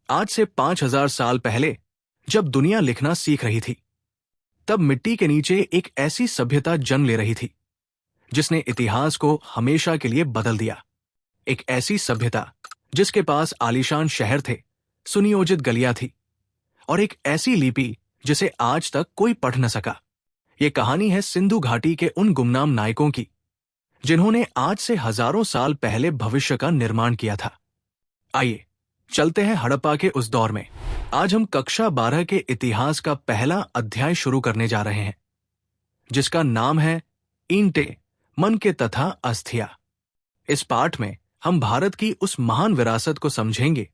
आज से 5000 साल पहले जब दुनिया लिखना सीख रही थी, तब मिट्टी के नीचे एक ऐसी सभ्यता जन्म ले रही थी जिसने इतिहास को हमेशा के लिए बदल दिया। एक ऐसी सभ्यता जिसके पास आलीशान शहर थे, सुनियोजित गलियां थी और एक ऐसी लिपि जिसे आज तक कोई पढ़ न सका। ये कहानी है सिंधु घाटी के उन गुमनाम नायकों की जिन्होंने आज से हजारों साल पहले भविष्य का निर्माण किया था। आइए चलते हैं हड़प्पा के उस दौर में। आज हम कक्षा 12 के इतिहास का पहला अध्याय शुरू करने जा रहे हैं, जिसका नाम है ईंटें, मन के तथा अस्थियां। इस पाठ में हम भारत की उस महान विरासत को समझेंगे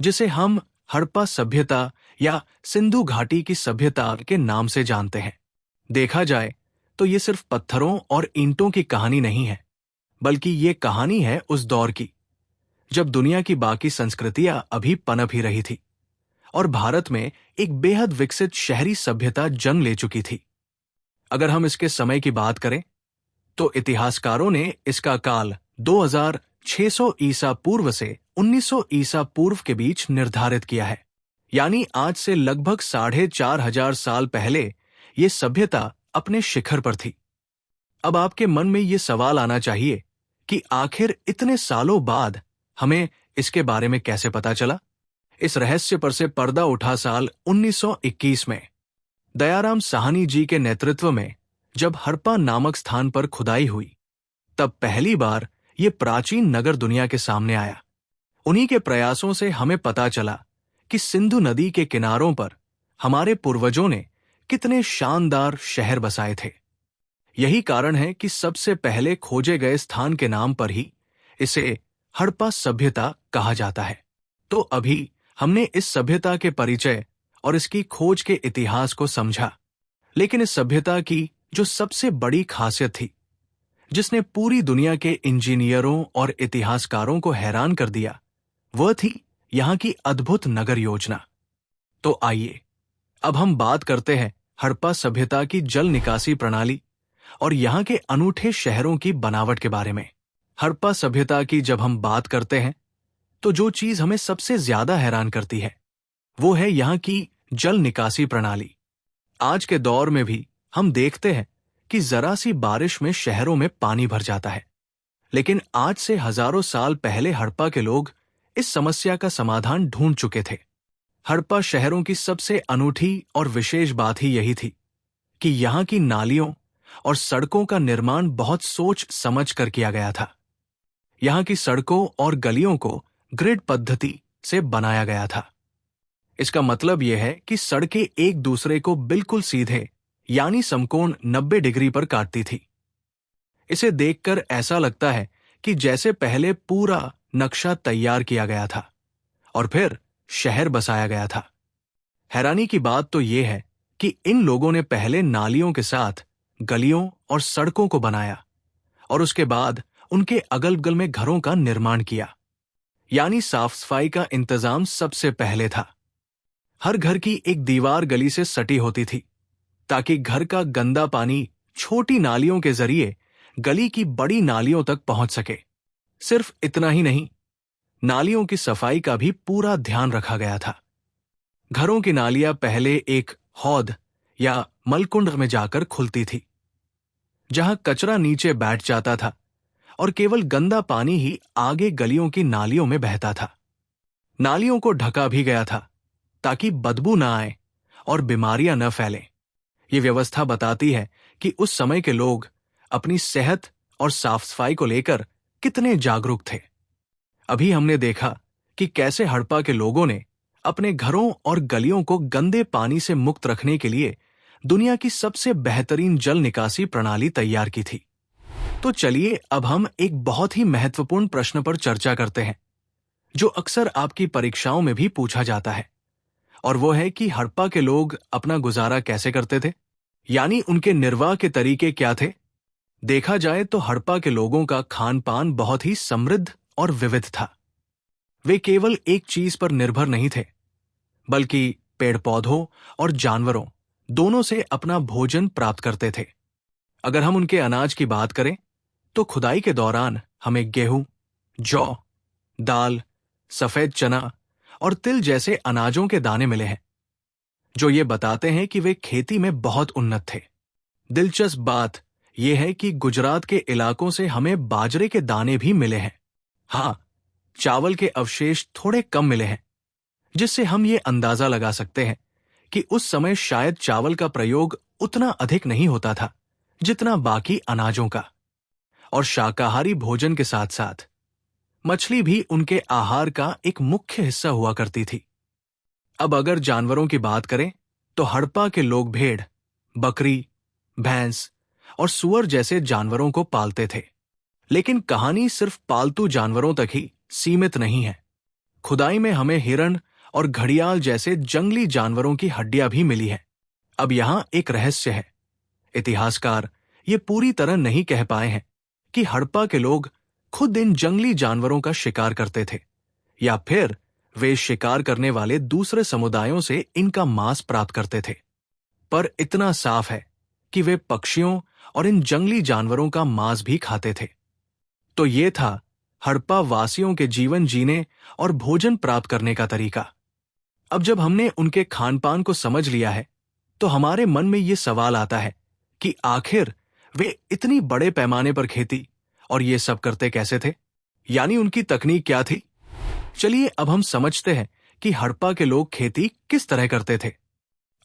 जिसे हम हड़प्पा सभ्यता या सिंधु घाटी की सभ्यता के नाम से जानते हैं। देखा जाए तो ये सिर्फ पत्थरों और ईंटों की कहानी नहीं है, बल्कि ये कहानी है उस दौर की जब दुनिया की बाकी संस्कृतियां अभी पनप ही रही थी और भारत में एक बेहद विकसित शहरी सभ्यता जन्म ले चुकी थी। अगर हम इसके समय की बात करें तो इतिहासकारों ने इसका काल 2600 ईसा पूर्व से 1900 ईसा पूर्व के बीच निर्धारित किया है। यानी आज से लगभग 4500 साल पहले ये सभ्यता अपने शिखर पर थी। अब आपके मन में ये सवाल आना चाहिए कि आखिर इतने सालों बाद हमें इसके बारे में कैसे पता चला। इस रहस्य पर से पर्दा उठा साल 1921 में दयाराम साहनी जी के नेतृत्व में जब हड़प्पा नामक स्थान पर खुदाई हुई, तब पहली बार ये प्राचीन नगर दुनिया के सामने आया। उन्हीं के प्रयासों से हमें पता चला कि सिंधु नदी के किनारों पर हमारे पूर्वजों ने कितने शानदार शहर बसाए थे। यही कारण है कि सबसे पहले खोजे गए स्थान के नाम पर ही इसे हड़प्पा सभ्यता कहा जाता है। तो अभी हमने इस सभ्यता के परिचय और इसकी खोज के इतिहास को समझा, लेकिन इस सभ्यता की जो सबसे बड़ी खासियत थी, जिसने पूरी दुनिया के इंजीनियरों और इतिहासकारों को हैरान कर दिया, वह थी यहाँ की अद्भुत नगर योजना। तो आइए अब हम बात करते हैं हड़प्पा सभ्यता की जल निकासी प्रणाली और यहाँ के अनूठे शहरों की बनावट के बारे में। हड़प्पा सभ्यता की जब हम बात करते हैं तो जो चीज हमें सबसे ज्यादा हैरान करती है वो है यहाँ की जल निकासी प्रणाली। आज के दौर में भी हम देखते हैं कि जरा सी बारिश में शहरों में पानी भर जाता है, लेकिन आज से हजारों साल पहले हड़प्पा के लोग इस समस्या का समाधान ढूंढ चुके थे। हड़प्पा शहरों की सबसे अनूठी और विशेष बात ही यही थी कि यहाँ की नालियों और सड़कों का निर्माण बहुत सोच समझ कर किया गया था। यहाँ की सड़कों और गलियों को ग्रिड पद्धति से बनाया गया था। इसका मतलब यह है कि सड़कें एक दूसरे को बिल्कुल सीधे यानी समकोण 90 डिग्री पर काटती थी। इसे देखकर ऐसा लगता है कि जैसे पहले पूरा नक्शा तैयार किया गया था और फिर शहर बसाया गया था। हैरानी की बात तो यह है कि इन लोगों ने पहले नालियों के साथ गलियों और सड़कों को बनाया और उसके बाद उनके अगल बगल में घरों का निर्माण किया। यानी साफ सफाई का इंतजाम सबसे पहले था। हर घर की एक दीवार गली से सटी होती थी ताकि घर का गंदा पानी छोटी नालियों के जरिए गली की बड़ी नालियों तक पहुंच सके। सिर्फ इतना ही नहीं, नालियों की सफाई का भी पूरा ध्यान रखा गया था। घरों की नालियां पहले एक हौद या मलकुंड में जाकर खुलती थी, जहां कचरा नीचे बैठ जाता था और केवल गंदा पानी ही आगे गलियों की नालियों में बहता था। नालियों को ढका भी गया था ताकि बदबू न आए और बीमारियां न फैलें। ये व्यवस्था बताती है कि उस समय के लोग अपनी सेहत और साफ सफाई को लेकर कितने जागरूक थे। अभी हमने देखा कि कैसे हड़प्पा के लोगों ने अपने घरों और गलियों को गंदे पानी से मुक्त रखने के लिए दुनिया की सबसे बेहतरीन जल निकासी प्रणाली तैयार की थी। तो चलिए अब हम एक बहुत ही महत्वपूर्ण प्रश्न पर चर्चा करते हैं, जो अक्सर आपकी परीक्षाओं में भी पूछा जाता है, और वो है कि हड़प्पा के लोग अपना गुजारा कैसे करते थे, यानी उनके निर्वाह के तरीके क्या थे। देखा जाए तो हड़प्पा के लोगों का खान पान बहुत ही समृद्ध और विविध था। वे केवल एक चीज पर निर्भर नहीं थे, बल्कि पेड़ पौधों और जानवरों दोनों से अपना भोजन प्राप्त करते थे। अगर हम उनके अनाज की बात करें तो खुदाई के दौरान हमें गेहूं, जौ, दाल, सफेद चना और तिल जैसे अनाजों के दाने मिले हैं, जो ये बताते हैं कि वे खेती में बहुत उन्नत थे। दिलचस्प बात यह है कि गुजरात के इलाकों से हमें बाजरे के दाने भी मिले हैं। हाँ, चावल के अवशेष थोड़े कम मिले हैं, जिससे हम ये अंदाजा लगा सकते हैं कि उस समय शायद चावल का प्रयोग उतना अधिक नहीं होता था जितना बाकी अनाजों का। और शाकाहारी भोजन के साथ साथ मछली भी उनके आहार का एक मुख्य हिस्सा हुआ करती थी। अब अगर जानवरों की बात करें तो हड़प्पा के लोग भेड़, बकरी, भैंस और सुअर जैसे जानवरों को पालते थे। लेकिन कहानी सिर्फ पालतू जानवरों तक ही सीमित नहीं है। खुदाई में हमें हिरण और घड़ियाल जैसे जंगली जानवरों की हड्डियां भी मिली हैं। अब यहां एक रहस्य है। इतिहासकार ये पूरी तरह नहीं कह पाए हैं कि हड़प्पा के लोग खुद इन जंगली जानवरों का शिकार करते थे या फिर वे शिकार करने वाले दूसरे समुदायों से इनका मांस प्राप्त करते थे। पर इतना साफ है कि वे पक्षियों और इन जंगली जानवरों का मांस भी खाते थे। तो ये था हड़प्पा वासियों के जीवन जीने और भोजन प्राप्त करने का तरीका। अब जब हमने उनके खानपान को समझ लिया है, तो हमारे मन में ये सवाल आता है कि आखिर वे इतनी बड़े पैमाने पर खेती और ये सब करते कैसे थे? यानी उनकी तकनीक क्या थी? चलिए अब हम समझते हैं कि हड़प्पा के लोग खेती किस तरह करते थे।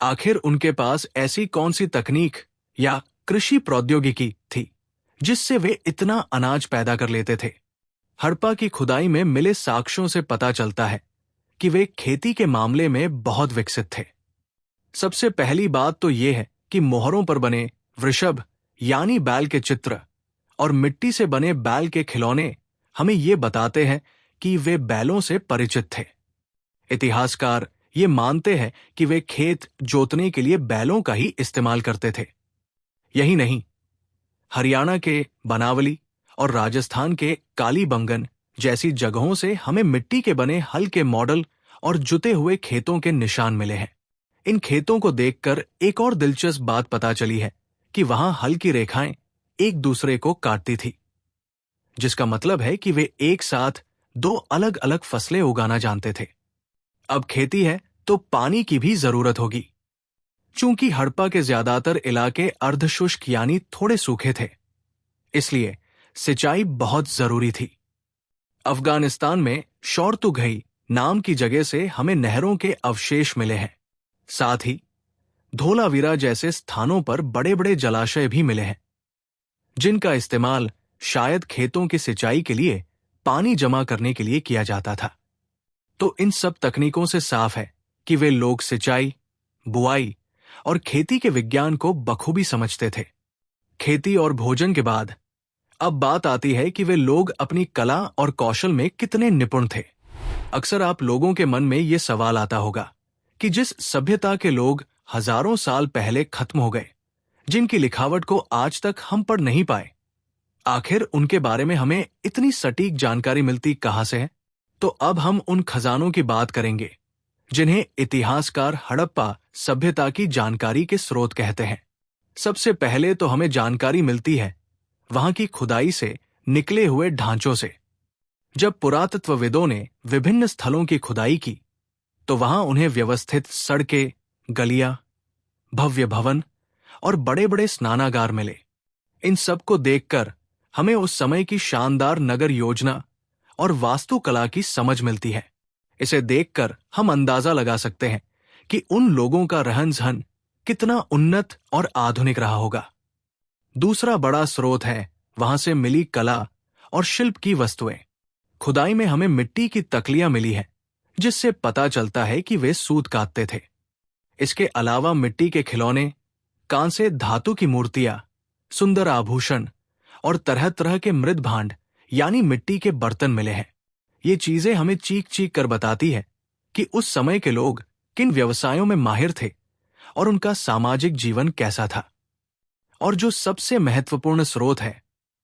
आखिर उनके पास ऐसी कौन सी तकनीक या कृषि प्रौद्योगिकी थी जिससे वे इतना अनाज पैदा कर लेते थे? हड़प्पा की खुदाई में मिले साक्ष्यों से पता चलता है कि वे खेती के मामले में बहुत विकसित थे। सबसे पहली बात तो यह है कि मोहरों पर बने वृषभ यानी बैल के चित्र और मिट्टी से बने बैल के खिलौने हमें ये बताते हैं कि वे बैलों से परिचित थे। इतिहासकार ये मानते हैं कि वे खेत जोतने के लिए बैलों का ही इस्तेमाल करते थे। यही नहीं, हरियाणा के बनावली और राजस्थान के कालीबंगन जैसी जगहों से हमें मिट्टी के बने हल के मॉडल और जुते हुए खेतों के निशान मिले हैं। इन खेतों को देखकर एक और दिलचस्प बात पता चली है कि वहां हल की रेखाएं एक दूसरे को काटती थी, जिसका मतलब है कि वे एक साथ दो अलग अलग फसलें उगाना जानते थे। अब खेती है तो पानी की भी जरूरत होगी। चूंकि हड़प्पा के ज्यादातर इलाके अर्धशुष्क यानी थोड़े सूखे थे, इसलिए सिंचाई बहुत जरूरी थी। अफगानिस्तान में शौरतुघई नाम की जगह से हमें नहरों के अवशेष मिले हैं। साथ ही धोलावीरा जैसे स्थानों पर बड़े बड़े जलाशय भी मिले हैं, जिनका इस्तेमाल शायद खेतों की सिंचाई के लिए पानी जमा करने के लिए किया जाता था। तो इन सब तकनीकों से साफ है कि वे लोग सिंचाई, बुआई और खेती के विज्ञान को बखूबी समझते थे। खेती और भोजन के बाद अब बात आती है कि वे लोग अपनी कला और कौशल में कितने निपुण थे। अक्सर आप लोगों के मन में ये सवाल आता होगा कि जिस सभ्यता के लोग हजारों साल पहले खत्म हो गए, जिनकी लिखावट को आज तक हम पढ़ नहीं पाए, आखिर उनके बारे में हमें इतनी सटीक जानकारी मिलती कहां से है? तो अब हम उन खजानों की बात करेंगे जिन्हें इतिहासकार हड़प्पा सभ्यता की जानकारी के स्रोत कहते हैं। सबसे पहले तो हमें जानकारी मिलती है वहां की खुदाई से निकले हुए ढांचों से। जब पुरातत्वविदों ने विभिन्न स्थलों की खुदाई की, तो वहां उन्हें व्यवस्थित सड़कें, गलियां, भव्य भवन और बड़े बड़े स्नानागार मिले। इन सब को देखकर हमें उस समय की शानदार नगर योजना और वास्तुकला की समझ मिलती है। इसे देखकर हम अंदाजा लगा सकते हैं कि उन लोगों का रहन सहन कितना उन्नत और आधुनिक रहा होगा। दूसरा बड़ा स्रोत है वहां से मिली कला और शिल्प की वस्तुएं। खुदाई में हमें मिट्टी की तकलियां मिली हैं, जिससे पता चलता है कि वे सूत काटते थे। इसके अलावा मिट्टी के खिलौने, कांसे धातु की मूर्तियां, सुंदर आभूषण और तरह तरह के मृद भांड यानी मिट्टी के बर्तन मिले हैं। ये चीजें हमें चीख चीख कर बताती है कि उस समय के लोग किन व्यवसायों में माहिर थे और उनका सामाजिक जीवन कैसा था। और जो सबसे महत्वपूर्ण स्रोत है,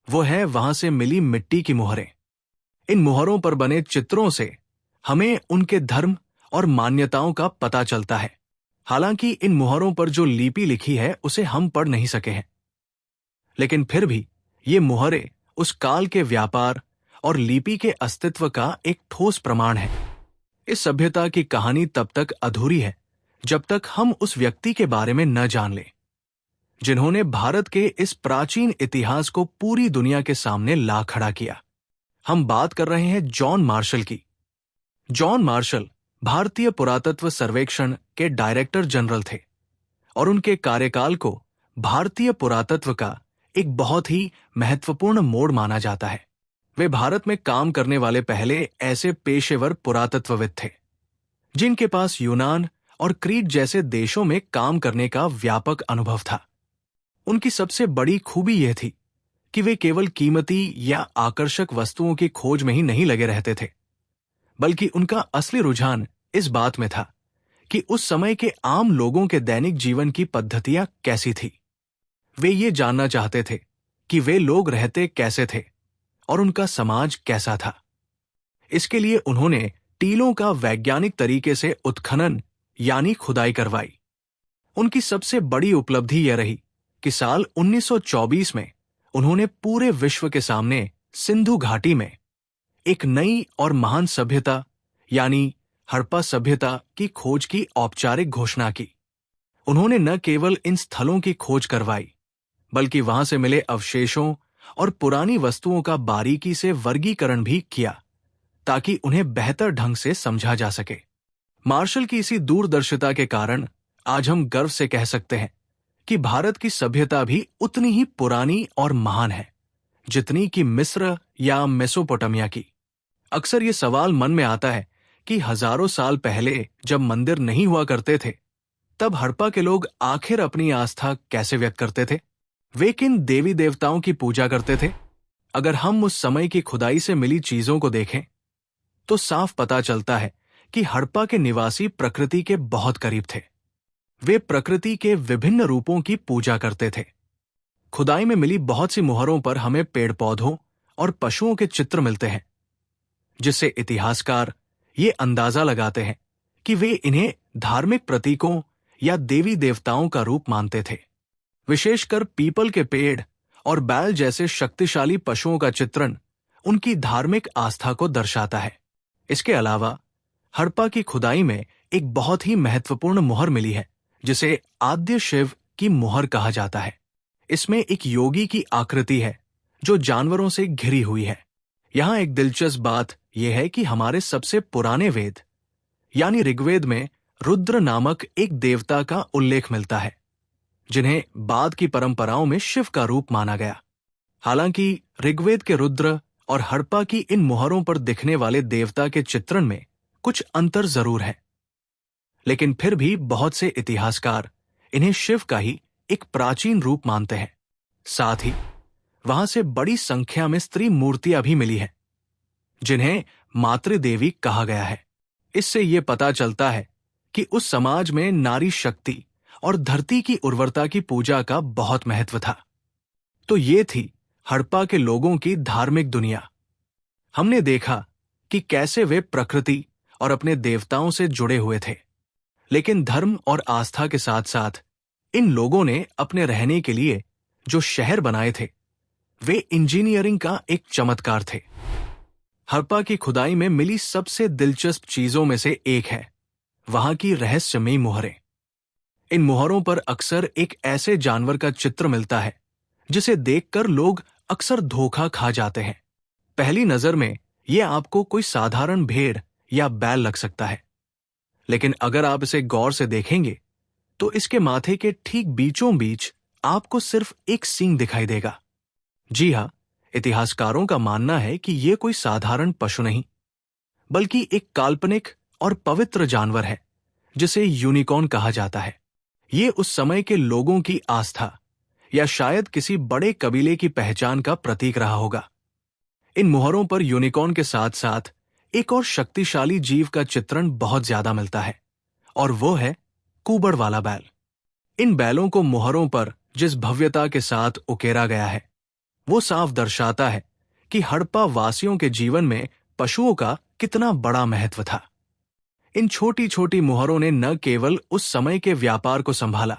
वो है वहां से मिली मिट्टी की मुहरें। इन मुहरों पर बने चित्रों से हमें उनके धर्म और मान्यताओं का पता चलता है। हालांकि इन मुहरों पर जो लिपि लिखी है उसे हम पढ़ नहीं सके हैं, लेकिन फिर भी ये मुहरें उस काल के व्यापार और लिपि के अस्तित्व का एक ठोस प्रमाण है। इस सभ्यता की कहानी तब तक अधूरी है जब तक हम उस व्यक्ति के बारे में न जान लें जिन्होंने भारत के इस प्राचीन इतिहास को पूरी दुनिया के सामने ला खड़ा किया। हम बात कर रहे हैं जॉन मार्शल की। जॉन मार्शल भारतीय पुरातत्व सर्वेक्षण के डायरेक्टर जनरल थे और उनके कार्यकाल को भारतीय पुरातत्व का एक बहुत ही महत्वपूर्ण मोड़ माना जाता है। वे भारत में काम करने वाले पहले ऐसे पेशेवर पुरातत्वविद थे जिनके पास यूनान और क्रीट जैसे देशों में काम करने का व्यापक अनुभव था। उनकी सबसे बड़ी खूबी यह थी कि वे केवल कीमती या आकर्षक वस्तुओं की खोज में ही नहीं लगे रहते थे, बल्कि उनका असली रुझान इस बात में था कि उस समय के आम लोगों के दैनिक जीवन की पद्धतियां कैसी थी। वे ये जानना चाहते थे कि वे लोग रहते कैसे थे और उनका समाज कैसा था। इसके लिए उन्होंने टीलों का वैज्ञानिक तरीके से उत्खनन यानी खुदाई करवाई। उनकी सबसे बड़ी उपलब्धि यह रही कि साल 1924 में उन्होंने पूरे विश्व के सामने सिंधु घाटी में एक नई और महान सभ्यता यानी हड़प्पा सभ्यता की खोज की औपचारिक घोषणा की। उन्होंने न केवल इन स्थलों की खोज करवाई बल्कि वहां से मिले अवशेषों और पुरानी वस्तुओं का बारीकी से वर्गीकरण भी किया ताकि उन्हें बेहतर ढंग से समझा जा सके। मार्शल की इसी दूरदर्शिता के कारण आज हम गर्व से कह सकते हैं कि भारत की सभ्यता भी उतनी ही पुरानी और महान है जितनी कि मिस्र या मेसोपोटामिया की। अक्सर ये सवाल मन में आता है कि हजारों साल पहले जब मंदिर नहीं हुआ करते थे तब हड़प्पा के लोग आखिर अपनी आस्था कैसे व्यक्त करते थे? वे किन देवी देवताओं की पूजा करते थे? अगर हम उस समय की खुदाई से मिली चीजों को देखें तो साफ पता चलता है कि हड़प्पा के निवासी प्रकृति के बहुत करीब थे। वे प्रकृति के विभिन्न रूपों की पूजा करते थे। खुदाई में मिली बहुत सी मुहरों पर हमें पेड़ पौधों और पशुओं के चित्र मिलते हैं, जिससे इतिहासकार ये अंदाजा लगाते हैं कि वे इन्हें धार्मिक प्रतीकों या देवी देवताओं का रूप मानते थे। विशेषकर पीपल के पेड़ और बैल जैसे शक्तिशाली पशुओं का चित्रण उनकी धार्मिक आस्था को दर्शाता है। इसके अलावा हड़प्पा की खुदाई में एक बहुत ही महत्वपूर्ण मुहर मिली है जिसे आद्य शिव की मुहर कहा जाता है। इसमें एक योगी की आकृति है जो जानवरों से घिरी हुई है। यहां एक दिलचस्प बात यह है कि हमारे सबसे पुराने वेद यानी ऋग्वेद में रुद्र नामक एक देवता का उल्लेख मिलता है जिन्हें बाद की परंपराओं में शिव का रूप माना गया। हालांकि ऋग्वेद के रुद्र और हड़प्पा की इन मुहरों पर दिखने वाले देवता के चित्रण में कुछ अंतर जरूर है, लेकिन फिर भी बहुत से इतिहासकार इन्हें शिव का ही एक प्राचीन रूप मानते हैं। साथ ही वहां से बड़ी संख्या में स्त्री मूर्तियां भी मिली हैं जिन्हें मातृदेवी कहा गया है। इससे यह पता चलता है कि उस समाज में नारी शक्ति और धरती की उर्वरता की पूजा का बहुत महत्व था। तो ये थी हड़प्पा के लोगों की धार्मिक दुनिया। हमने देखा कि कैसे वे प्रकृति और अपने देवताओं से जुड़े हुए थे, लेकिन धर्म और आस्था के साथ साथ इन लोगों ने अपने रहने के लिए जो शहर बनाए थे वे इंजीनियरिंग का एक चमत्कार थे। हड़प्पा की खुदाई में मिली सबसे दिलचस्प चीजों में से एक है वहां की रहस्यमयी मुहरें। इन मुहरों पर अक्सर एक ऐसे जानवर का चित्र मिलता है जिसे देखकर लोग अक्सर धोखा खा जाते हैं। पहली नजर में यह आपको कोई साधारण भेड़ या बैल लग सकता है, लेकिन अगर आप इसे गौर से देखेंगे तो इसके माथे के ठीक बीचों बीच आपको सिर्फ एक सींग दिखाई देगा। जी हां, इतिहासकारों का मानना है कि यह कोई साधारण पशु नहीं बल्कि एक काल्पनिक और पवित्र जानवर है जिसे यूनिकॉर्न कहा जाता है। ये उस समय के लोगों की आस्था या शायद किसी बड़े कबीले की पहचान का प्रतीक रहा होगा। इन मुहरों पर यूनिकॉर्न के साथ साथ एक और शक्तिशाली जीव का चित्रण बहुत ज्यादा मिलता है और वो है कुबड़ वाला बैल। इन बैलों को मुहरों पर जिस भव्यता के साथ उकेरा गया है वो साफ दर्शाता है कि हड़प्पा वासियों के जीवन में पशुओं का कितना बड़ा महत्व था। इन छोटी छोटी मुहरों ने न केवल उस समय के व्यापार को संभाला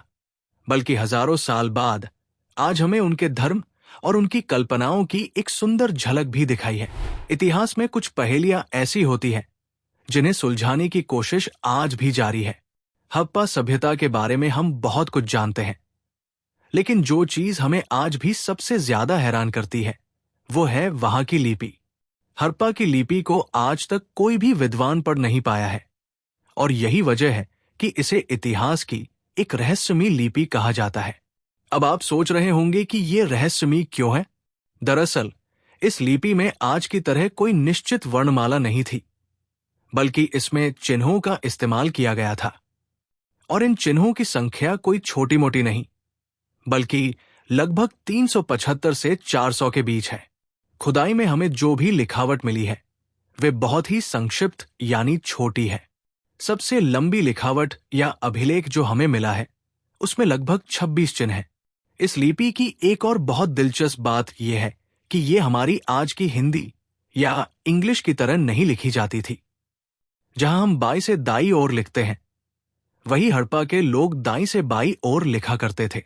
बल्कि हजारों साल बाद आज हमें उनके धर्म और उनकी कल्पनाओं की एक सुंदर झलक भी दिखाई है। इतिहास में कुछ पहेलियां ऐसी होती हैं जिन्हें सुलझाने की कोशिश आज भी जारी है। हड़प्पा सभ्यता के बारे में हम बहुत कुछ जानते हैं, लेकिन जो चीज हमें आज भी सबसे ज्यादा हैरान करती है वो है वहां की लिपि। हड़प्पा की लिपि को आज तक कोई भी विद्वान पढ़ नहीं पाया है, और यही वजह है कि इसे इतिहास की एक रहस्यमयी लिपि कहा जाता है। अब आप सोच रहे होंगे कि ये रहस्यमयी क्यों है? दरअसल इस लिपि में आज की तरह कोई निश्चित वर्णमाला नहीं थी, बल्कि इसमें चिन्हों का इस्तेमाल किया गया था। और इन चिन्हों की संख्या कोई छोटी मोटी नहीं, बल्कि लगभग 375 से 400 के बीच है। खुदाई में हमें जो भी लिखावट मिली है वे बहुत ही संक्षिप्त यानी छोटी है। सबसे लंबी लिखावट या अभिलेख जो हमें मिला है उसमें लगभग 26 चिन्ह हैं। इस लिपि की एक और बहुत दिलचस्प बात यह है कि ये हमारी आज की हिंदी या इंग्लिश की तरह नहीं लिखी जाती थी। जहां हम बाई से दाई ओर लिखते हैं, वही हड़प्पा के लोग दाई से बाई ओर लिखा करते थे।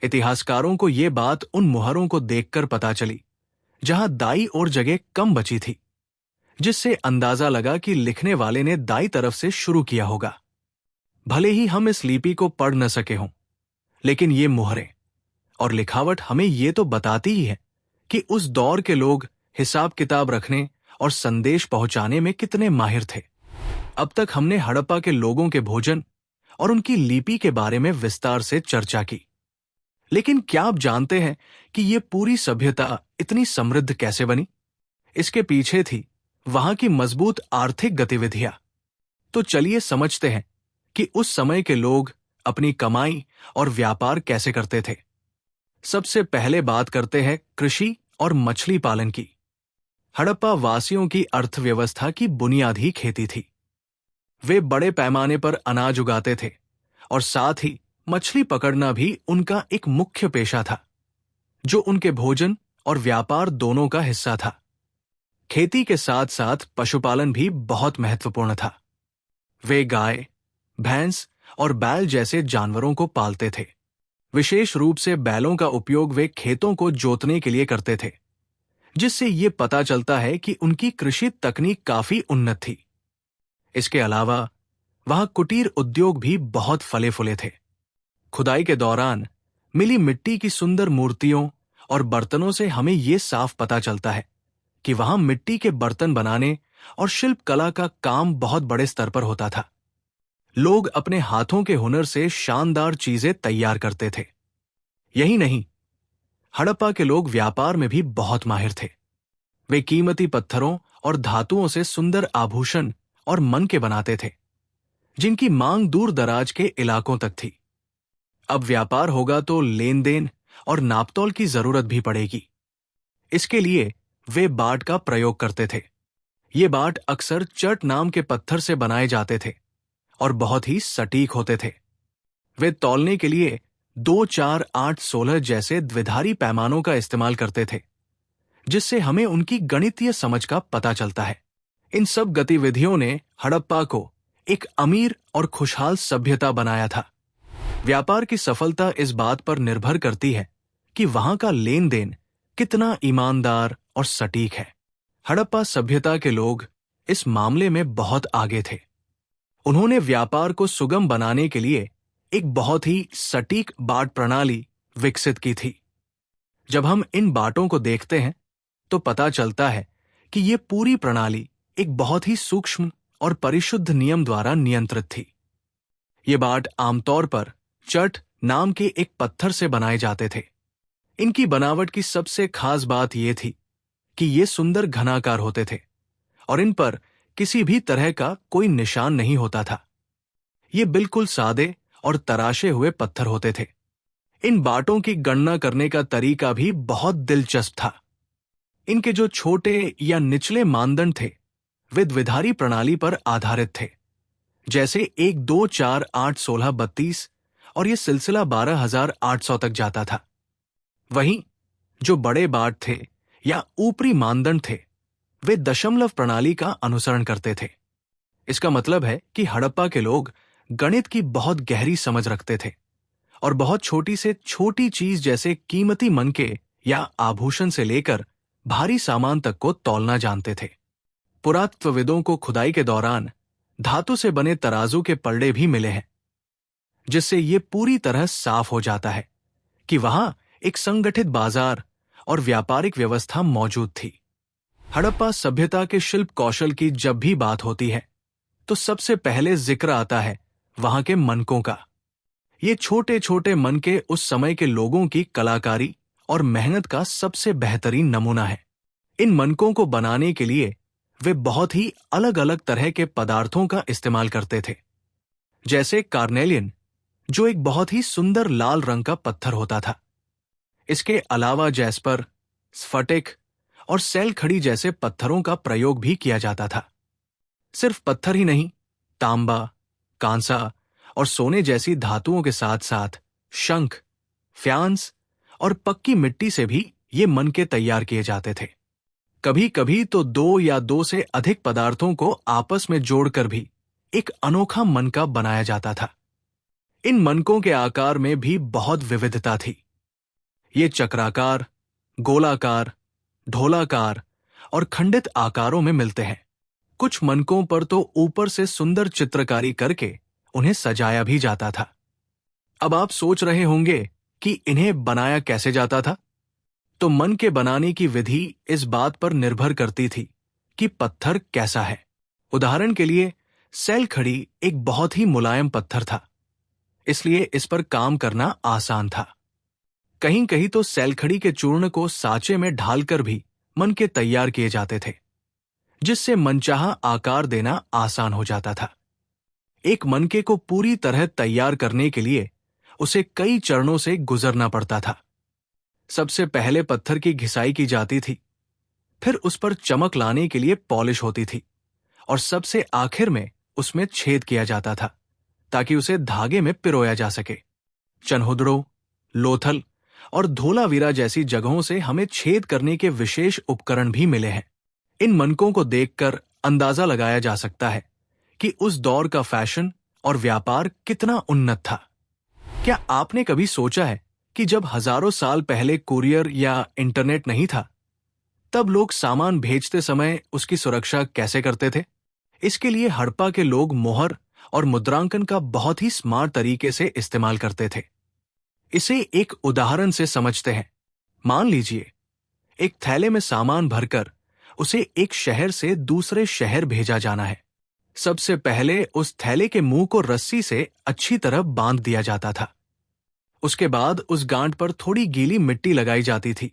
इतिहासकारों को ये बात उन मुहरों को देखकर पता चली जहां दाई ओर जगह कम बची थी, जिससे अंदाजा लगा कि लिखने वाले ने दाई तरफ से शुरू किया होगा। भले ही हम इस लिपि को पढ़ न सके हों, लेकिन ये मुहरें और लिखावट हमें ये तो बताती ही है कि उस दौर के लोग हिसाब किताब रखने और संदेश पहुंचाने में कितने माहिर थे। अब तक हमने हड़प्पा के लोगों के भोजन और उनकी लिपि के बारे में विस्तार से चर्चा की, लेकिन क्या आप जानते हैं कि ये पूरी सभ्यता इतनी समृद्ध कैसे बनी? इसके पीछे थी वहां की मजबूत आर्थिक गतिविधियां। तो चलिए समझते हैं कि उस समय के लोग अपनी कमाई और व्यापार कैसे करते थे। सबसे पहले बात करते हैं कृषि और मछली पालन की। हड़प्पा वासियों की अर्थव्यवस्था की बुनियाद ही खेती थी। वे बड़े पैमाने पर अनाज उगाते थे और साथ ही मछली पकड़ना भी उनका एक मुख्य पेशा था, जो उनके भोजन और व्यापार दोनों का हिस्सा था। खेती के साथ साथ पशुपालन भी बहुत महत्वपूर्ण था। वे गाय, भैंस और बैल जैसे जानवरों को पालते थे। विशेष रूप से बैलों का उपयोग वे खेतों को जोतने के लिए करते थे, जिससे ये पता चलता है कि उनकी कृषि तकनीक काफी उन्नत थी। इसके अलावा वहां कुटीर उद्योग भी बहुत फले फूले थे। खुदाई के दौरान मिली मिट्टी की सुंदर मूर्तियों और बर्तनों से हमें ये साफ पता चलता है कि वहां मिट्टी के बर्तन बनाने और शिल्प कला का काम बहुत बड़े स्तर पर होता था। लोग अपने हाथों के हुनर से शानदार चीजें तैयार करते थे। यही नहीं, हड़प्पा के लोग व्यापार में भी बहुत माहिर थे। वे कीमती पत्थरों और धातुओं से सुंदर आभूषण और मनके बनाते थे, जिनकी मांग दूर दराज के इलाकों तक थी। अब व्यापार होगा तो लेन देन और नापतोल की जरूरत भी पड़ेगी। इसके लिए वे बाट का प्रयोग करते थे। ये बाट अक्सर चट नाम के पत्थर से बनाए जाते थे और बहुत ही सटीक होते थे। वे तौलने के लिए 2, 4, 8, 16 जैसे द्विधारी पैमानों का इस्तेमाल करते थे, जिससे हमें उनकी गणितीय समझ का पता चलता है। इन सब गतिविधियों ने हड़प्पा को एक अमीर और खुशहाल सभ्यता बनाया था। व्यापार की सफलता इस बात पर निर्भर करती है कि वहां का लेन देन कितना ईमानदार और सटीक है। हड़प्पा सभ्यता के लोग इस मामले में बहुत आगे थे। उन्होंने व्यापार को सुगम बनाने के लिए एक बहुत ही सटीक बाट प्रणाली विकसित की थी। जब हम इन बाटों को देखते हैं तो पता चलता है कि ये पूरी प्रणाली एक बहुत ही सूक्ष्म और परिशुद्ध नियम द्वारा नियंत्रित थी। ये बाट आमतौर पर चट नाम के एक पत्थर से बनाए जाते थे। इनकी बनावट की सबसे खास बात यह थी कि ये सुंदर घनाकार होते थे और इन पर किसी भी तरह का कोई निशान नहीं होता था। ये बिल्कुल सादे और तराशे हुए पत्थर होते थे। इन बाटों की गणना करने का तरीका भी बहुत दिलचस्प था। इनके जो छोटे या निचले मानदंड थे वे द्विधारी प्रणाली पर आधारित थे, जैसे 1, 2, 4, 8, 16, 32 और ये सिलसिला 12,800 तक जाता था। वहीं जो बड़े बाट थे या ऊपरी मानदंड थे वे दशमलव प्रणाली का अनुसरण करते थे। इसका मतलब है कि हड़प्पा के लोग गणित की बहुत गहरी समझ रखते थे और बहुत छोटी से छोटी चीज जैसे कीमती मनके या आभूषण से लेकर भारी सामान तक को तौलना जानते थे। पुरातत्वविदों को खुदाई के दौरान धातु से बने तराजू के पलड़े भी मिले हैं, जिससे ये पूरी तरह साफ हो जाता है कि वहां एक संगठित बाजार और व्यापारिक व्यवस्था मौजूद थी। हड़प्पा सभ्यता के शिल्प कौशल की जब भी बात होती है तो सबसे पहले जिक्र आता है वहां के मनकों का। ये छोटे छोटे मनके उस समय के लोगों की कलाकारी और मेहनत का सबसे बेहतरीन नमूना है। इन मनकों को बनाने के लिए वे बहुत ही अलग अलग तरह के पदार्थों का इस्तेमाल करते थे, जैसे कार्नेलियन, जो एक बहुत ही सुंदर लाल रंग का पत्थर होता था। इसके अलावा जैस्पर, स्फटिक और सेल खड़ी जैसे पत्थरों का प्रयोग भी किया जाता था। सिर्फ पत्थर ही नहीं, तांबा, कांसा और सोने जैसी धातुओं के साथ साथ शंख, फ्यांस और पक्की मिट्टी से भी ये मनके तैयार किए जाते थे। कभी कभी तो 2 या 2 से अधिक पदार्थों को आपस में जोड़कर भी एक अनोखा मनका बनाया जाता था। इन मनकों के आकार में भी बहुत विविधता थी। ये चक्राकार, गोलाकार, ढोलाकार और खंडित आकारों में मिलते हैं। कुछ मनकों पर तो ऊपर से सुंदर चित्रकारी करके उन्हें सजाया भी जाता था। अब आप सोच रहे होंगे कि इन्हें बनाया कैसे जाता था? तो मन के बनाने की विधि इस बात पर निर्भर करती थी कि पत्थर कैसा है। उदाहरण के लिए सेल खड़ी एक बहुत ही मुलायम पत्थर था, इसलिए इस पर काम करना आसान था। कहीं कहीं तो सेल खड़ी के चूर्ण को साँचे में ढालकर भी मनके तैयार किए जाते थे, जिससे मनचाहा आकार देना आसान हो जाता था। एक मनके को पूरी तरह तैयार करने के लिए उसे कई चरणों से गुजरना पड़ता था। सबसे पहले पत्थर की घिसाई की जाती थी, फिर उस पर चमक लाने के लिए पॉलिश होती थी और सबसे आखिर में उसमें छेद किया जाता था ताकि उसे धागे में पिरोया जा सके। चनहुदड़ो, लोथल और धोलावीरा जैसी जगहों से हमें छेद करने के विशेष उपकरण भी मिले हैं। इन मनकों को देखकर अंदाजा लगाया जा सकता है कि उस दौर का फैशन और व्यापार कितना उन्नत था। क्या आपने कभी सोचा है कि जब हजारों साल पहले कुरियर या इंटरनेट नहीं था, तब लोग सामान भेजते समय उसकी सुरक्षा कैसे करते थे? इसके लिए हड़प्पा के लोग मोहर और मुद्रांकन का बहुत ही स्मार्ट तरीके से इस्तेमाल करते थे। इसे एक उदाहरण से समझते हैं। मान लीजिए एक थैले में सामान भरकर उसे एक शहर से दूसरे शहर भेजा जाना है। सबसे पहले उस थैले के मुंह को रस्सी से अच्छी तरह बांध दिया जाता था। उसके बाद उस गांठ पर थोड़ी गीली मिट्टी लगाई जाती थी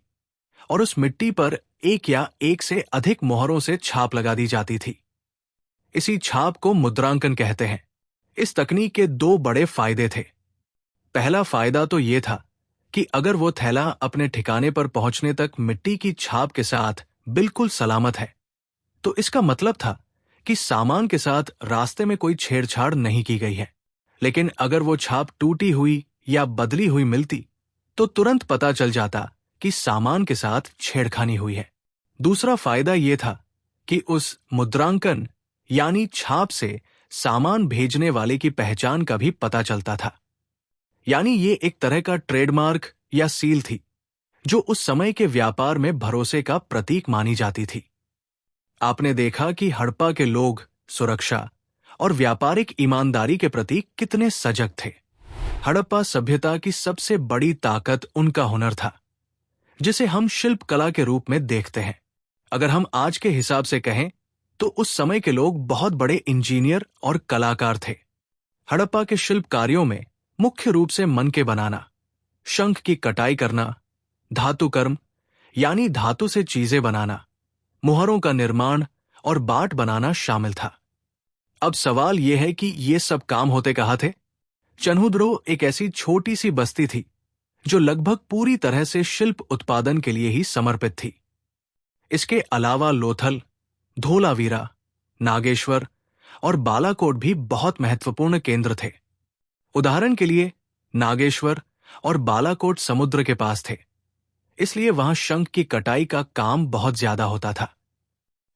और उस मिट्टी पर एक या एक से अधिक मोहरों से छाप लगा दी जाती थी। इसी छाप को मुद्रांकन कहते हैं। इस तकनीक के 2 बड़े फायदे थे। पहला फायदा तो ये था कि अगर वो थैला अपने ठिकाने पर पहुंचने तक मिट्टी की छाप के साथ बिल्कुल सलामत है, तो इसका मतलब था कि सामान के साथ रास्ते में कोई छेड़छाड़ नहीं की गई है। लेकिन अगर वो छाप टूटी हुई या बदली हुई मिलती तो तुरंत पता चल जाता कि सामान के साथ छेड़खानी हुई है। दूसरा फायदा यह था कि उस मुद्रांकन यानी छाप से सामान भेजने वाले की पहचान का भी पता चलता था। यानी ये एक तरह का ट्रेडमार्क या सील थी जो उस समय के व्यापार में भरोसे का प्रतीक मानी जाती थी। आपने देखा कि हड़प्पा के लोग सुरक्षा और व्यापारिक ईमानदारी के प्रति कितने सजग थे। हड़प्पा सभ्यता की सबसे बड़ी ताकत उनका हुनर था, जिसे हम शिल्प कला के रूप में देखते हैं। अगर हम आज के हिसाब से कहें तो उस समय के लोग बहुत बड़े इंजीनियर और कलाकार थे। हड़प्पा के शिल्प कार्यों में मुख्य रूप से मनके बनाना, शंख की कटाई करना, धातु कर्म यानी धातु से चीजें बनाना, मुहरों का निर्माण और बाट बनाना शामिल था। अब सवाल यह है कि ये सब काम होते कहाँ थे? चनहुदड़ो एक ऐसी छोटी सी बस्ती थी जो लगभग पूरी तरह से शिल्प उत्पादन के लिए ही समर्पित थी। इसके अलावा लोथल, धोलावीरा, नागेश्वर और बालाकोट भी बहुत महत्वपूर्ण केंद्र थे। उदाहरण के लिए नागेश्वर और बालाकोट समुद्र के पास थे, इसलिए वहां शंख की कटाई का काम बहुत ज्यादा होता था।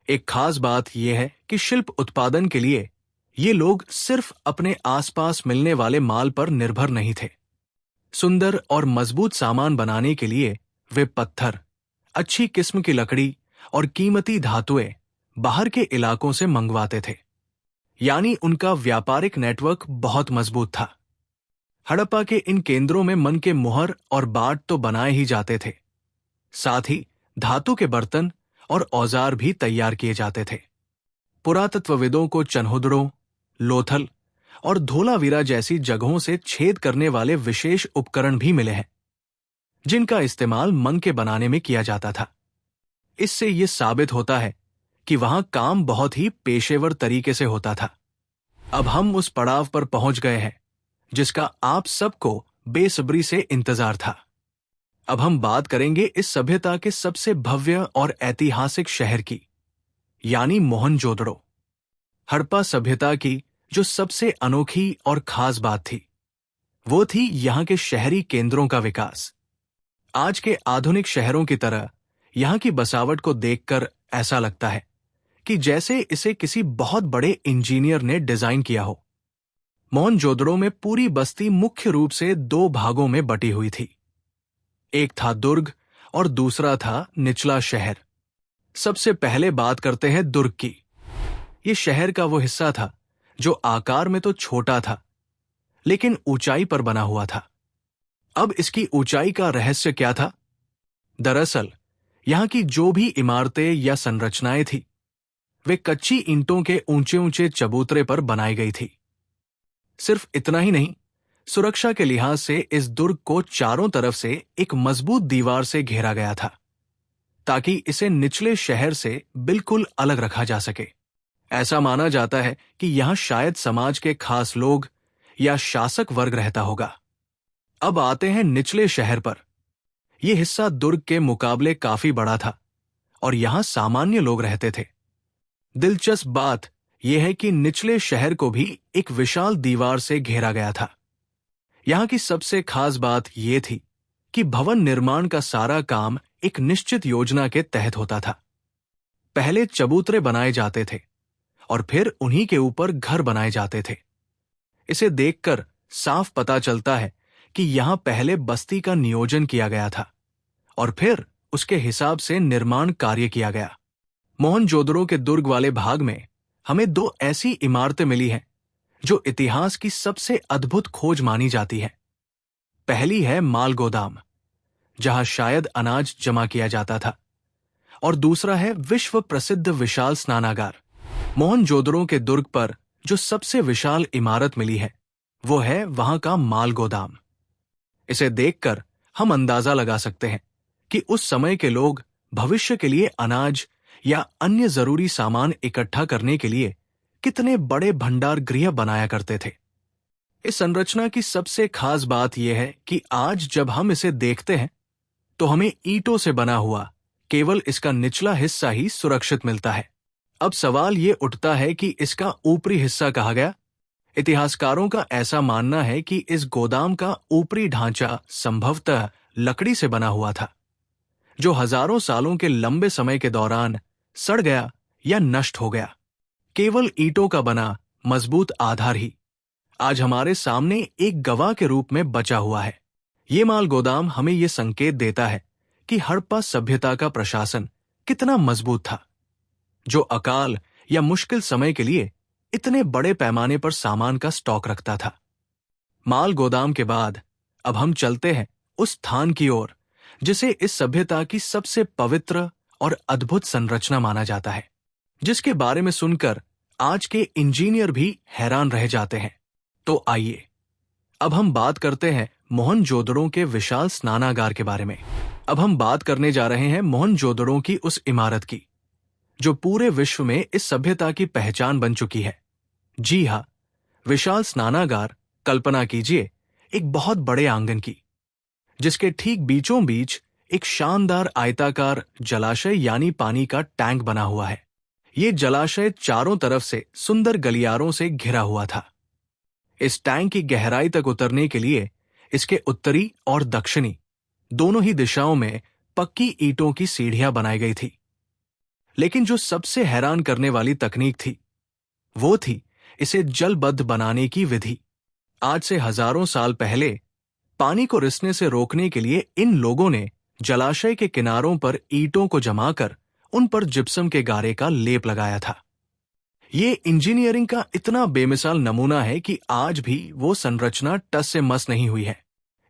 एक खास बात यह है कि शिल्प उत्पादन के लिए ये लोग सिर्फ अपने आसपास मिलने वाले माल पर निर्भर नहीं थे। सुंदर और मजबूत सामान बनाने के लिए वे पत्थर, अच्छी किस्म की लकड़ी और कीमती धातुएं बाहर के इलाकों से मंगवाते थे, यानी उनका व्यापारिक नेटवर्क बहुत मजबूत था। हड़प्पा के इन केंद्रों में मन के मुहर और बाट तो बनाए ही जाते थे, साथ ही धातु के बर्तन और औजार भी तैयार किए जाते थे। पुरातत्वविदों को चन्हुदड़ों, लोथल और धोलावीरा जैसी जगहों से छेद करने वाले विशेष उपकरण भी मिले हैं, जिनका इस्तेमाल मंके बनाने में किया जाता था। इससे यह साबित होता है कि वहां काम बहुत ही पेशेवर तरीके से होता था। अब हम उस पड़ाव पर पहुंच गए हैं जिसका आप सबको बेसब्री से इंतजार था। अब हम बात करेंगे इस सभ्यता के सबसे भव्य और ऐतिहासिक शहर की, यानी मोहनजोदड़ो। हड़प्पा सभ्यता की जो सबसे अनोखी और खास बात थी, वो थी यहां के शहरी केंद्रों का विकास। आज के आधुनिक शहरों की तरह यहां की बसावट को देखकर ऐसा लगता है कि जैसे इसे किसी बहुत बड़े इंजीनियर ने डिजाइन किया हो। मोहनजोदड़ो में पूरी बस्ती मुख्य रूप से दो भागों में बटी हुई थी। एक था दुर्ग और दूसरा था निचला शहर। सबसे पहले बात करते हैं दुर्ग की। यह शहर का वो हिस्सा था जो आकार में तो छोटा था, लेकिन ऊंचाई पर बना हुआ था। अब इसकी ऊंचाई का रहस्य क्या था? दरअसल यहां की जो भी इमारतें या संरचनाएं थी, वे कच्ची ईंटों के ऊंचे ऊंचे चबूतरे पर बनाई गई थी। सिर्फ इतना ही नहीं, सुरक्षा के लिहाज से इस दुर्ग को चारों तरफ से एक मजबूत दीवार से घेरा गया था, ताकि इसे निचले शहर से बिल्कुल अलग रखा जा सके। ऐसा माना जाता है कि यहां शायद समाज के खास लोग या शासक वर्ग रहता होगा। अब आते हैं निचले शहर पर। यह हिस्सा दुर्ग के मुकाबले काफी बड़ा था और यहां सामान्य लोग रहते थे। दिलचस्प बात यह है कि निचले शहर को भी एक विशाल दीवार से घेरा गया था। यहां की सबसे खास बात यह थी कि भवन निर्माण का सारा काम एक निश्चित योजना के तहत होता था। पहले चबूतरे बनाए जाते थे और फिर उन्हीं के ऊपर घर बनाए जाते थे। इसे देखकर साफ पता चलता है कि यहां पहले बस्ती का नियोजन किया गया था और फिर उसके हिसाब से निर्माण कार्य किया गया। मोहनजोदड़ो के दुर्ग वाले भाग में हमें दो ऐसी इमारतें मिली हैं जो इतिहास की सबसे अद्भुत खोज मानी जाती है। पहली है माल गोदाम, जहां शायद अनाज जमा किया जाता था, और दूसरा है विश्व प्रसिद्ध विशाल स्नानागार। मोहनजोदड़ो के दुर्ग पर जो सबसे विशाल इमारत मिली है, वो है वहां का माल गोदाम। इसे देखकर हम अंदाजा लगा सकते हैं कि उस समय के लोग भविष्य के लिए अनाज या अन्य जरूरी सामान इकट्ठा करने के लिए कितने बड़े भंडार गृह बनाया करते थे। इस संरचना की सबसे खास बात यह है कि आज जब हम इसे देखते हैं तो हमें ईंटों से बना हुआ केवल इसका निचला हिस्सा ही सुरक्षित मिलता है। अब सवाल ये उठता है कि इसका ऊपरी हिस्सा कहाँ गया? इतिहासकारों का ऐसा मानना है कि इस गोदाम का ऊपरी ढांचा संभवतः लकड़ी से बना हुआ था, जो हजारों सालों के लंबे समय के दौरान सड़ गया या नष्ट हो गया। केवल ईंटों का बना मजबूत आधार ही आज हमारे सामने एक गवाह के रूप में बचा हुआ है। ये माल गोदाम हमें यह संकेत देता है कि हड़प्पा सभ्यता का प्रशासन कितना मजबूत था, जो अकाल या मुश्किल समय के लिए इतने बड़े पैमाने पर सामान का स्टॉक रखता था। माल गोदाम के बाद अब हम चलते हैं उस स्थान की ओर जिसे इस सभ्यता की सबसे पवित्र और अद्भुत संरचना माना जाता है, जिसके बारे में सुनकर आज के इंजीनियर भी हैरान रह जाते हैं। तो आइए अब हम बात करते हैं मोहनजोदड़ो के विशाल स्नानागार के बारे में। अब हम बात करने जा रहे हैं मोहनजोदड़ो की उस इमारत की जो पूरे विश्व में इस सभ्यता की पहचान बन चुकी है। जी हाँ, विशाल स्नानागार। कल्पना कीजिए एक बहुत बड़े आंगन की, जिसके ठीक बीचों बीच एक शानदार आयताकार जलाशय यानी पानी का टैंक बना हुआ है। ये जलाशय चारों तरफ से सुंदर गलियारों से घिरा हुआ था। इस टैंक की गहराई तक उतरने के लिए इसके उत्तरी और दक्षिणी दोनों ही दिशाओं में पक्की ईंटों की सीढ़ियां बनाई गई थी। लेकिन जो सबसे हैरान करने वाली तकनीक थी, वो थी इसे जलबद्ध बनाने की विधि। आज से हजारों साल पहले पानी को रिसने से रोकने के लिए इन लोगों ने जलाशय के किनारों पर ईंटों को जमाकर उन पर जिप्सम के गारे का लेप लगाया था। ये इंजीनियरिंग का इतना बेमिसाल नमूना है कि आज भी वो संरचना टस से मस नहीं हुई है।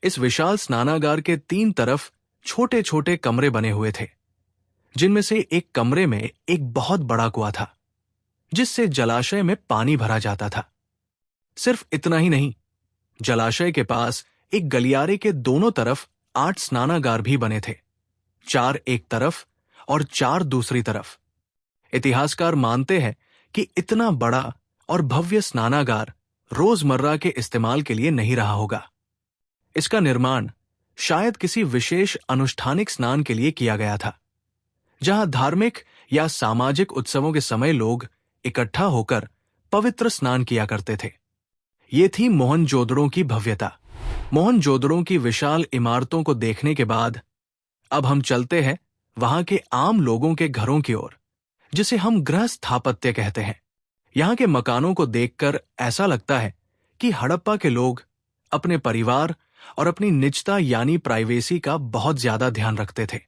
इस विशाल स्नानागार के 3 तरफ छोटे छोटे कमरे बने हुए थे, जिनमें से एक कमरे में एक बहुत बड़ा कुआं था, जिससे जलाशय में पानी भरा जाता था। सिर्फ इतना ही नहीं, जलाशय के पास एक गलियारे के दोनों तरफ 8 स्नानागार भी बने थे, 4 एक तरफ और 4 दूसरी तरफ। इतिहासकार मानते हैं कि इतना बड़ा और भव्य स्नानागार रोजमर्रा के इस्तेमाल के लिए नहीं रहा होगा। इसका निर्माण शायद किसी विशेष अनुष्ठानिक स्नान के लिए किया गया था, जहां धार्मिक या सामाजिक उत्सवों के समय लोग इकट्ठा होकर पवित्र स्नान किया करते थे। ये थी मोहनजोदड़ो की भव्यता। मोहनजोदड़ो की विशाल इमारतों को देखने के बाद अब हम चलते हैं वहां के आम लोगों के घरों की ओर, जिसे हम गृह स्थापत्य कहते हैं। यहां के मकानों को देखकर ऐसा लगता है कि हड़प्पा के लोग अपने परिवार और अपनी निजता यानी प्राइवेसी का बहुत ज्यादा ध्यान रखते थे।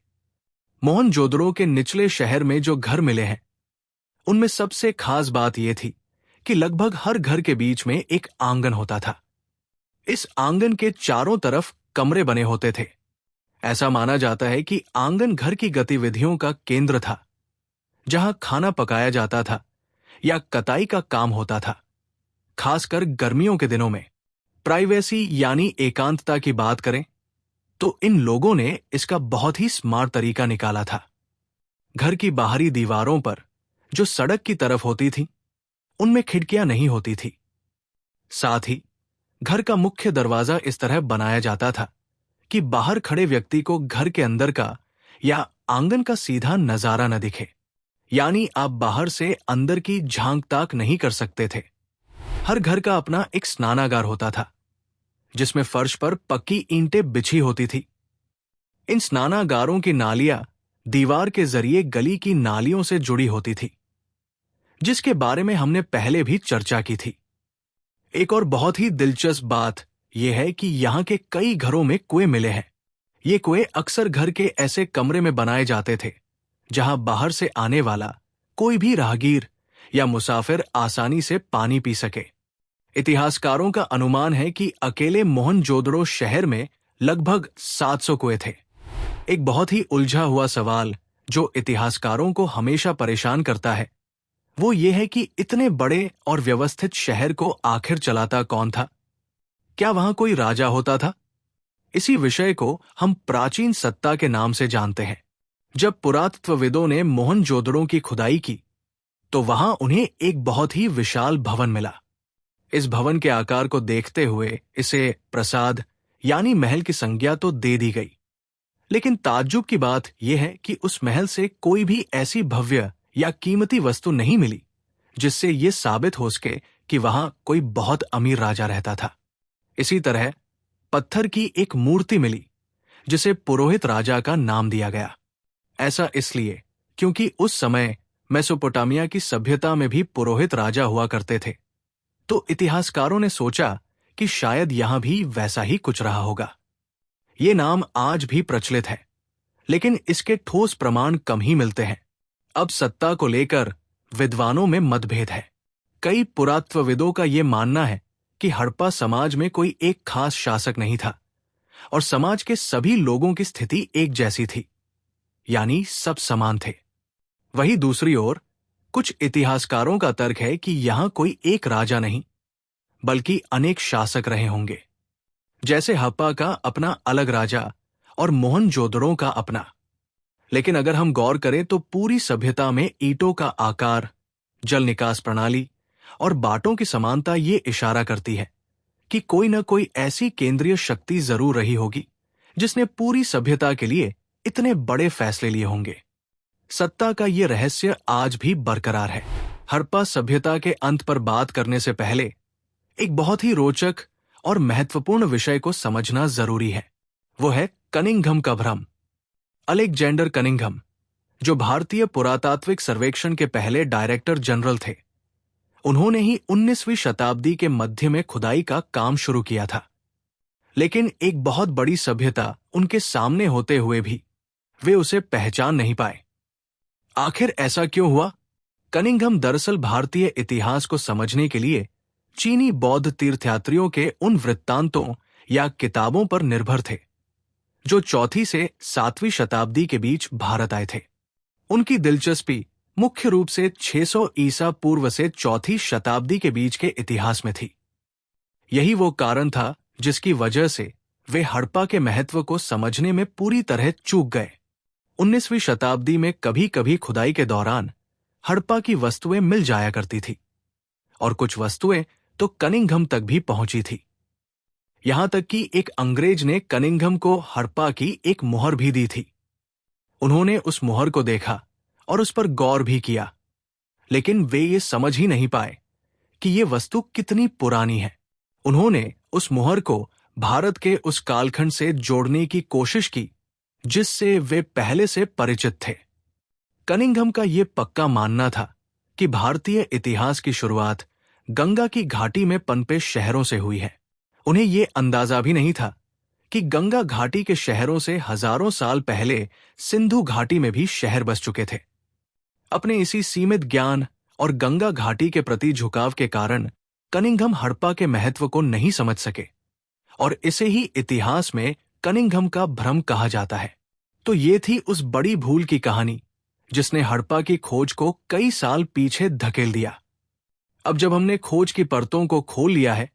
मोहनजोदड़ो के निचले शहर में जो घर मिले हैं, उनमें सबसे खास बात यह थी कि लगभग हर घर के बीच में एक आंगन होता था। इस आंगन के चारों तरफ कमरे बने होते थे। ऐसा माना जाता है कि आंगन घर की गतिविधियों का केंद्र था, जहां खाना पकाया जाता था या कताई का काम होता था। खासकर गर्मियों के दिनों में प्राइवेसी यानी एकांतता की बात करें तो इन लोगों ने इसका बहुत ही स्मार्ट तरीका निकाला था। घर की बाहरी दीवारों पर जो सड़क की तरफ होती थी, उनमें खिड़कियां नहीं होती थी। साथ ही घर का मुख्य दरवाजा इस तरह बनाया जाता था कि बाहर खड़े व्यक्ति को घर के अंदर का या आंगन का सीधा नजारा न दिखे, यानी आप बाहर से अंदर की झांक ताक नहीं कर सकते थे। हर घर का अपना एक स्नानागार होता था, जिसमें फर्श पर पक्की ईंटें बिछी होती थी। इन स्नानागारों की नालियां दीवार के जरिए गली की नालियों से जुड़ी होती थी, जिसके बारे में हमने पहले भी चर्चा की थी। एक और बहुत ही दिलचस्प बात यह है कि यहां के कई घरों में कुएं मिले हैं। ये कुएं अक्सर घर के ऐसे कमरे में बनाए जाते थे जहां बाहर से आने वाला कोई भी राहगीर या मुसाफिर आसानी से पानी पी सके। इतिहासकारों का अनुमान है कि अकेले मोहनजोदड़ो शहर में लगभग 700 कुएं थे। एक बहुत ही उलझा हुआ सवाल जो इतिहासकारों को हमेशा परेशान करता है, वो ये है कि इतने बड़े और व्यवस्थित शहर को आखिर चलाता कौन था? क्या वहां कोई राजा होता था? इसी विषय को हम प्राचीन सत्ता के नाम से जानते हैं। जब पुरातत्वविदों ने मोहनजोदड़ो की खुदाई की, तो वहां उन्हें एक बहुत ही विशाल भवन मिला। इस भवन के आकार को देखते हुए इसे प्रसाद यानी महल की संज्ञा तो दे दी गई, लेकिन ताज्जुब की बात यह है कि उस महल से कोई भी ऐसी भव्य या कीमती वस्तु नहीं मिली जिससे यह साबित हो सके कि वहां कोई बहुत अमीर राजा रहता था। इसी तरह पत्थर की एक मूर्ति मिली जिसे पुरोहित राजा का नाम दिया गया। ऐसा इसलिए क्योंकि उस समय मेसोपोटामिया की सभ्यता में भी पुरोहित राजा हुआ करते थे। तो इतिहासकारों ने सोचा कि शायद यहां भी वैसा ही कुछ रहा होगा। ये नाम आज भी प्रचलित है, लेकिन इसके ठोस प्रमाण कम ही मिलते हैं। अब सत्ता को लेकर विद्वानों में मतभेद है। कई पुरातत्वविदों का यह मानना है कि हड़प्पा समाज में कोई एक खास शासक नहीं था और समाज के सभी लोगों की स्थिति एक जैसी थी, यानी सब समान थे। वहीं दूसरी ओर कुछ इतिहासकारों का तर्क है कि यहां कोई एक राजा नहीं, बल्कि अनेक शासक रहे होंगे। जैसे हड़प्पा का अपना अलग राजा और मोहनजोदड़ो का अपना। लेकिन अगर हम गौर करें तो पूरी सभ्यता में ईंटों का आकार, जल निकास प्रणाली और बाटों की समानता ये इशारा करती है कि कोई न कोई ऐसी केंद्रीय शक्ति जरूर रही होगी जिसने पूरी सभ्यता के लिए इतने बड़े फैसले लिए होंगे। सत्ता का ये रहस्य आज भी बरकरार है। हड़प्पा सभ्यता के अंत पर बात करने से पहले एक बहुत ही रोचक और महत्वपूर्ण विषय को समझना जरूरी है। वो है कनिंघम का भ्रम। अलेक्जेंडर कनिंघम, जो भारतीय पुरातात्विक सर्वेक्षण के पहले डायरेक्टर जनरल थे, उन्होंने ही 19वीं शताब्दी के मध्य में खुदाई का काम शुरू किया था। लेकिन एक बहुत बड़ी सभ्यता उनके सामने होते हुए भी वे उसे पहचान नहीं पाए। आखिर ऐसा क्यों हुआ? कनिंघम दरअसल भारतीय इतिहास को समझने के लिए चीनी बौद्ध तीर्थयात्रियों के उन वृत्तांतों या किताबों पर निर्भर थे जो 4वीं से 7वीं शताब्दी के बीच भारत आए थे। उनकी दिलचस्पी मुख्य रूप से 600 ईसा पूर्व से 4वीं शताब्दी के बीच के इतिहास में थी। यही वो कारण था जिसकी वजह से वे हड़प्पा के महत्व को समझने में पूरी तरह चूक गए। 19वीं शताब्दी में कभी कभी खुदाई के दौरान हड़प्पा की वस्तुएं मिल जाया करती थी और कुछ वस्तुएं तो कनिंघम तक भी पहुंची थी। यहां तक कि एक अंग्रेज ने कनिंघम को हड़प्पा की एक मुहर भी दी थी। उन्होंने उस मुहर को देखा और उस पर गौर भी किया, लेकिन वे ये समझ ही नहीं पाए कि ये वस्तु कितनी पुरानी है। उन्होंने उस मुहर को भारत के उस कालखंड से जोड़ने की कोशिश की जिससे वे पहले से परिचित थे। कनिंघम का ये पक्का मानना था कि भारतीय इतिहास की शुरुआत गंगा की घाटी में पनपे शहरों से हुई है। उन्हें ये अंदाजा भी नहीं था कि गंगा घाटी के शहरों से हजारों साल पहले सिंधु घाटी में भी शहर बस चुके थे। अपने इसी सीमित ज्ञान और गंगा घाटी के प्रति झुकाव के कारण कनिंघम हड़प्पा के महत्व को नहीं समझ सके और इसे ही इतिहास में कनिंघम का भ्रम कहा जाता है। तो ये थी उस बड़ी भूल की कहानी जिसने हड़प्पा की खोज को कई साल पीछे धकेल दिया। अब जब हमने खोज की परतों को खोल लिया है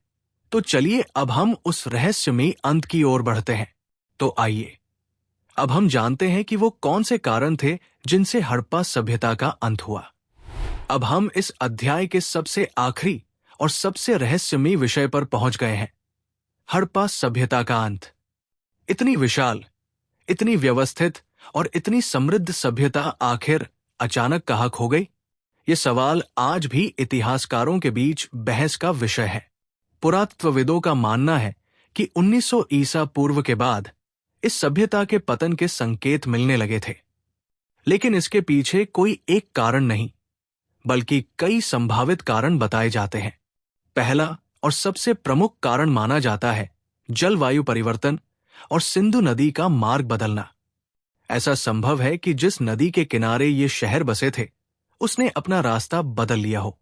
तो चलिए अब हम उस रहस्यमयी अंत की ओर बढ़ते हैं। तो आइए अब हम जानते हैं कि वो कौन से कारण थे जिनसे हड़प्पा सभ्यता का अंत हुआ। अब हम इस अध्याय के सबसे आखिरी और सबसे रहस्यमयी विषय पर पहुंच गए हैं, हड़प्पा सभ्यता का अंत। इतनी विशाल, इतनी व्यवस्थित और इतनी समृद्ध सभ्यता आखिर अचानक कहाँ खो गई? ये सवाल आज भी इतिहासकारों के बीच बहस का विषय है। पुरातत्वविदों का मानना है कि 1900 ईसा पूर्व के बाद इस सभ्यता के पतन के संकेत मिलने लगे थे, लेकिन इसके पीछे कोई एक कारण नहीं बल्कि कई संभावित कारण बताए जाते हैं। पहला और सबसे प्रमुख कारण माना जाता है जलवायु परिवर्तन और सिंधु नदी का मार्ग बदलना। ऐसा संभव है कि जिस नदी के किनारे ये शहर बसे थे उसने अपना रास्ता बदल लिया हो,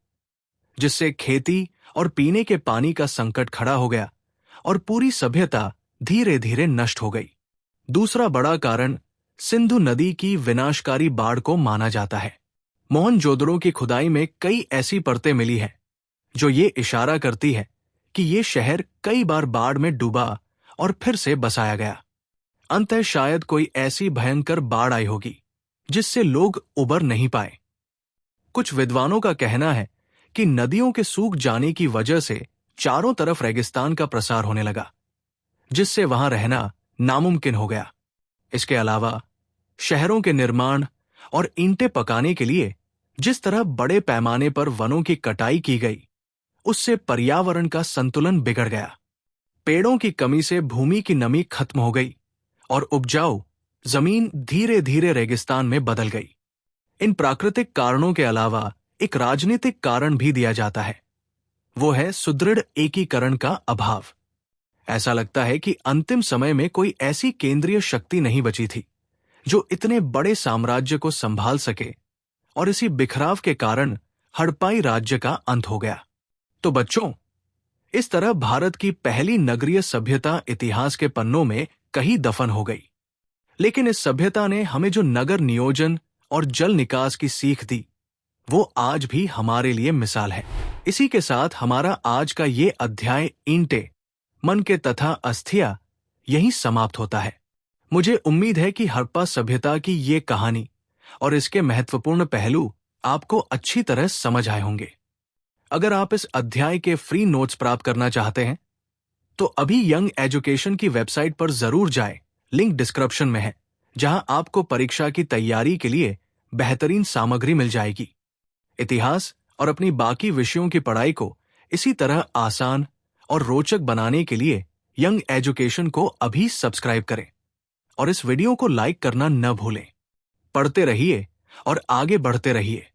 जिससे खेती और पीने के पानी का संकट खड़ा हो गया और पूरी सभ्यता धीरे धीरे नष्ट हो गई। दूसरा बड़ा कारण सिंधु नदी की विनाशकारी बाढ़ को माना जाता है। मोहनजोदड़ो की खुदाई में कई ऐसी परतें मिली हैं जो ये इशारा करती है कि ये शहर कई बार बाढ़ में डूबा और फिर से बसाया गया। अंततः शायद कोई ऐसी भयंकर बाढ़ आई होगी जिससे लोग उबर नहीं पाए। कुछ विद्वानों का कहना है कि नदियों के सूख जाने की वजह से चारों तरफ रेगिस्तान का प्रसार होने लगा, जिससे वहां रहना नामुमकिन हो गया। इसके अलावा शहरों के निर्माण और ईंटें पकाने के लिए जिस तरह बड़े पैमाने पर वनों की कटाई की गई, उससे पर्यावरण का संतुलन बिगड़ गया। पेड़ों की कमी से भूमि की नमी खत्म हो गई और उपजाऊ जमीन धीरे धीरे रेगिस्तान में बदल गई। इन प्राकृतिक कारणों के अलावा एक राजनीतिक कारण भी दिया जाता है, वो है सुदृढ़ एकीकरण का अभाव। ऐसा लगता है कि अंतिम समय में कोई ऐसी केंद्रीय शक्ति नहीं बची थी जो इतने बड़े साम्राज्य को संभाल सके और इसी बिखराव के कारण हड़प्पाई राज्य का अंत हो गया। तो बच्चों, इस तरह भारत की पहली नगरीय सभ्यता इतिहास के पन्नों में कहीं दफन हो गई। लेकिन इस सभ्यता ने हमें जो नगर नियोजन और जल निकास की सीख दी, वो आज भी हमारे लिए मिसाल है। इसी के साथ हमारा आज का ये अध्याय ईंटे, मन के तथा अस्थियां यहीं समाप्त होता है। मुझे उम्मीद है कि हड़प्पा सभ्यता की ये कहानी और इसके महत्वपूर्ण पहलू आपको अच्छी तरह समझ आए होंगे। अगर आप इस अध्याय के फ्री नोट्स प्राप्त करना चाहते हैं तो अभी यंग एजुकेशन की वेबसाइट पर जरूर जाएं। लिंक डिस्क्रिप्शन में है, जहां आपको परीक्षा की तैयारी के लिए बेहतरीन सामग्री मिल जाएगी। इतिहास और अपनी बाकी विषयों की पढ़ाई को इसी तरह आसान और रोचक बनाने के लिए यंग एजुकेशन को अभी सब्सक्राइब करें और इस वीडियो को लाइक करना न भूलें। पढ़ते रहिए और आगे बढ़ते रहिए।